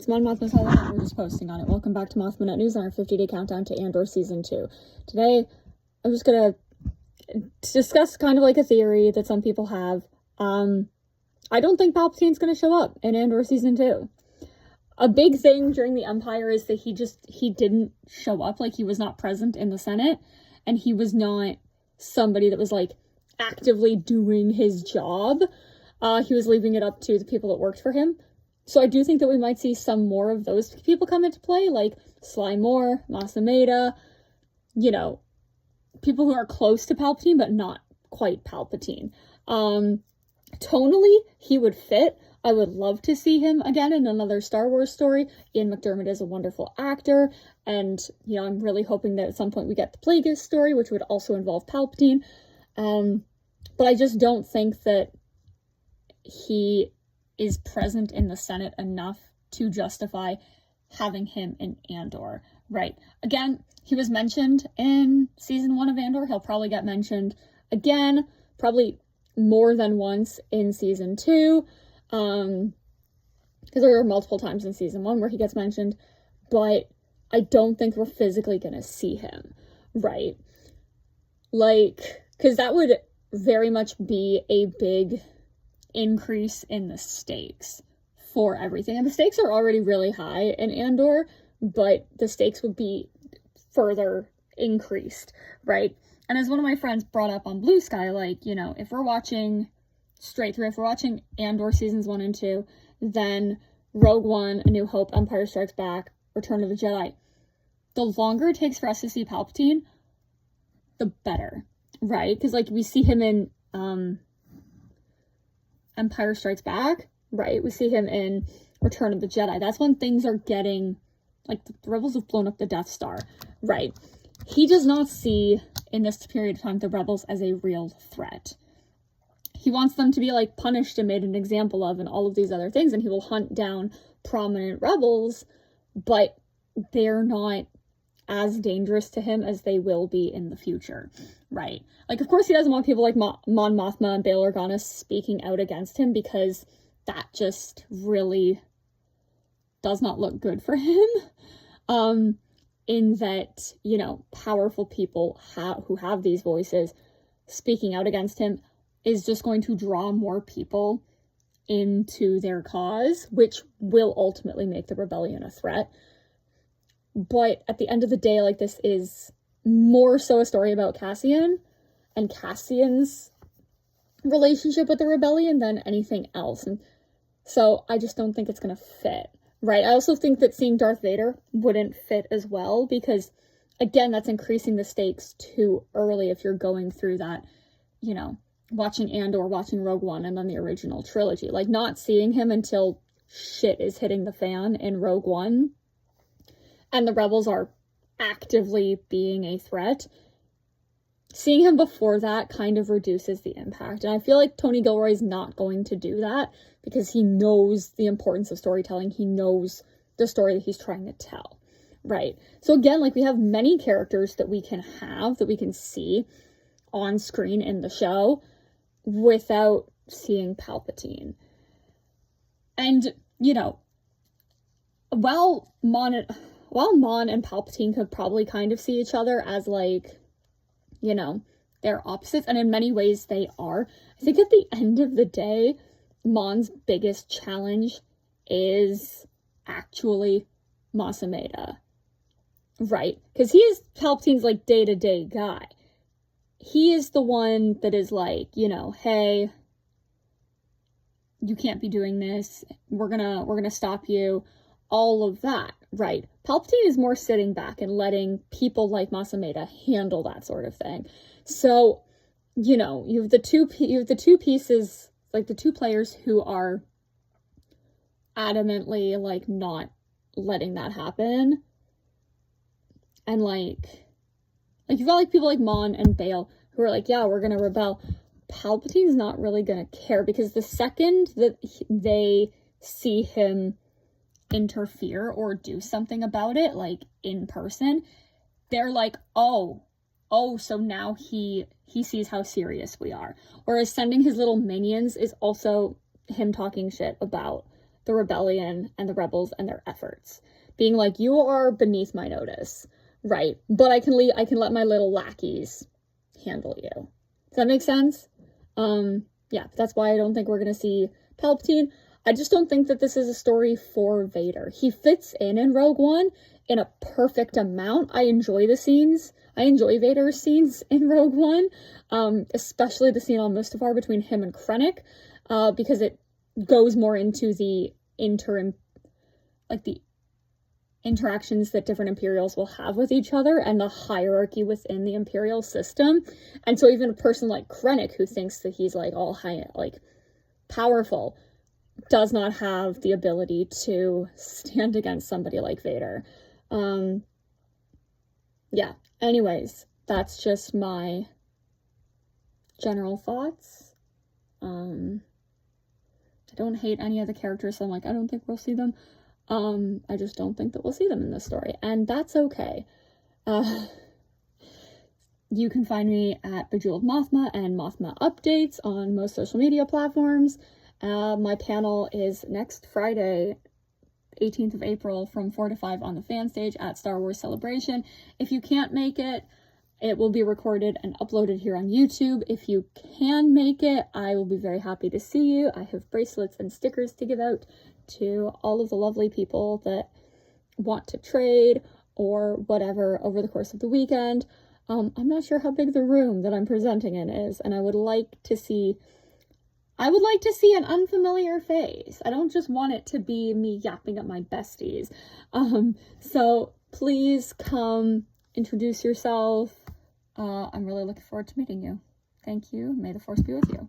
It's Mon Mothma's Halloween, and we're just posting on it. Welcome back to Mothma Net News on our 50-day countdown to Andor Season 2. Today, I'm just gonna discuss kind of like a theory that some people have. I don't think Palpatine's gonna show up in Andor Season 2. A big thing during the Empire is that he didn't show up, like he was not present in the Senate, and he was not somebody that was like actively doing his job. He was leaving it up to the people that worked for him. So I do think that we might see some more of those people come into play, like Sly Moore, Mas Amedda, you know, people who are close to Palpatine, but not quite Palpatine. Tonally, he would fit. I would love to see him again in another Star Wars story. Ian McDiarmid is a wonderful actor, and, you know, I'm really hoping that at some point we get the Plagueis story, which would also involve Palpatine. But I just don't think that he is present in the Senate enough to justify having him in Andor, right? Again, he was mentioned in Season 1 of Andor. He'll probably get mentioned again, probably more than once in Season 2, because there were multiple times in Season 1 where he gets mentioned, but I don't think we're physically gonna see him, right? Like, because that would very much be a big increase in the stakes for everything. And the stakes are already really high in Andor, but the stakes would be further increased, right? And as one of my friends brought up on Blue Sky, like, you know, if we're watching straight through, if we're watching Andor Seasons 1 and 2, then Rogue One, A New Hope, Empire Strikes Back, Return of the Jedi, the longer it takes for us to see Palpatine, the better, right? Because, like, we see him in Empire Strikes Back, right? We see him in Return of the Jedi. That's when things are getting, like, the Rebels have blown up the Death Star, right? He does not see, in this period of time, the Rebels as a real threat. He wants them to be, like, punished and made an example of and all of these other things, and he will hunt down prominent rebels, but they're not as dangerous to him as they will be in the future, right? Like, of course, he doesn't want people like Mon Mothma and Bail Organa speaking out against him, because that just really does not look good for him. In that, you know, powerful people who have these voices speaking out against him is just going to draw more people into their cause, which will ultimately make the rebellion a threat. But at the end of the day, like, this is more so a story about Cassian and Cassian's relationship with the rebellion than anything else. And so I just don't think it's going to fit, right? I also think that seeing Darth Vader wouldn't fit as well, because, again, that's increasing the stakes too early if you're going through that, you know, watching Andor, watching Rogue One, and then the original trilogy. Like, not seeing him until shit is hitting the fan in Rogue One, and the Rebels are actively being a threat. Seeing him before that kind of reduces the impact. And I feel like Tony Gilroy's not going to do that, because he knows the importance of storytelling. He knows the story that he's trying to tell, right? So again, like, we have many characters that we can have, that we can see on screen in the show without seeing Palpatine. And, you know, while Mon and Palpatine could probably kind of see each other as, like, you know, they're opposites, and in many ways they are, I think at the end of the day, Mon's biggest challenge is actually Mas Amedda, right? Because he is Palpatine's, like, day-to-day guy. He is the one that is like, you know, hey, you can't be doing this, we're gonna stop you, all of that, right? Palpatine is more sitting back and letting people like Mas Amedda handle that sort of thing. So, you know, you have the two pieces, like the two players who are adamantly, like, not letting that happen. And like you've got, like, people like Mon and Bail who are like, yeah, we're gonna rebel. Palpatine's not really gonna care, because the second that they see him interfere or do something about it, like, in person, they're like, oh, so now he sees how serious we are. Whereas sending his little minions is also him talking shit about the rebellion and the rebels and their efforts. Being like, you are beneath my notice, right? But I can let my little lackeys handle you. Does that make sense? Yeah, that's why I don't think we're gonna see Palpatine. I just don't think that this is a story for Vader. He fits in Rogue One in a perfect amount. I enjoy the scenes. I enjoy Vader's scenes in Rogue One, especially the scene on Mustafar between him and Krennic, because it goes more into the interactions that different Imperials will have with each other and the hierarchy within the Imperial system. And so even a person like Krennic, who thinks that he's like all high, like powerful, does not have the ability to stand against somebody like Vader. Yeah, anyways, that's just my general thoughts. I don't hate any of the characters, so I'm like, I don't think we'll see them. I just don't think that we'll see them in this story, and that's okay. You can find me at Bejeweled Mothma and Mothma Updates on most social media platforms. My panel is next Friday, 18th of April, from 4 to 5 on the fan stage at Star Wars Celebration. If you can't make it, it will be recorded and uploaded here on YouTube. If you can make it, I will be very happy to see you. I have bracelets and stickers to give out to all of the lovely people that want to trade or whatever over the course of the weekend. I'm not sure how big the room that I'm presenting in is, and I would like to see an unfamiliar face. I don't just want it to be me yapping at my besties. So please come introduce yourself. I'm really looking forward to meeting you. Thank you. May the Force be with you.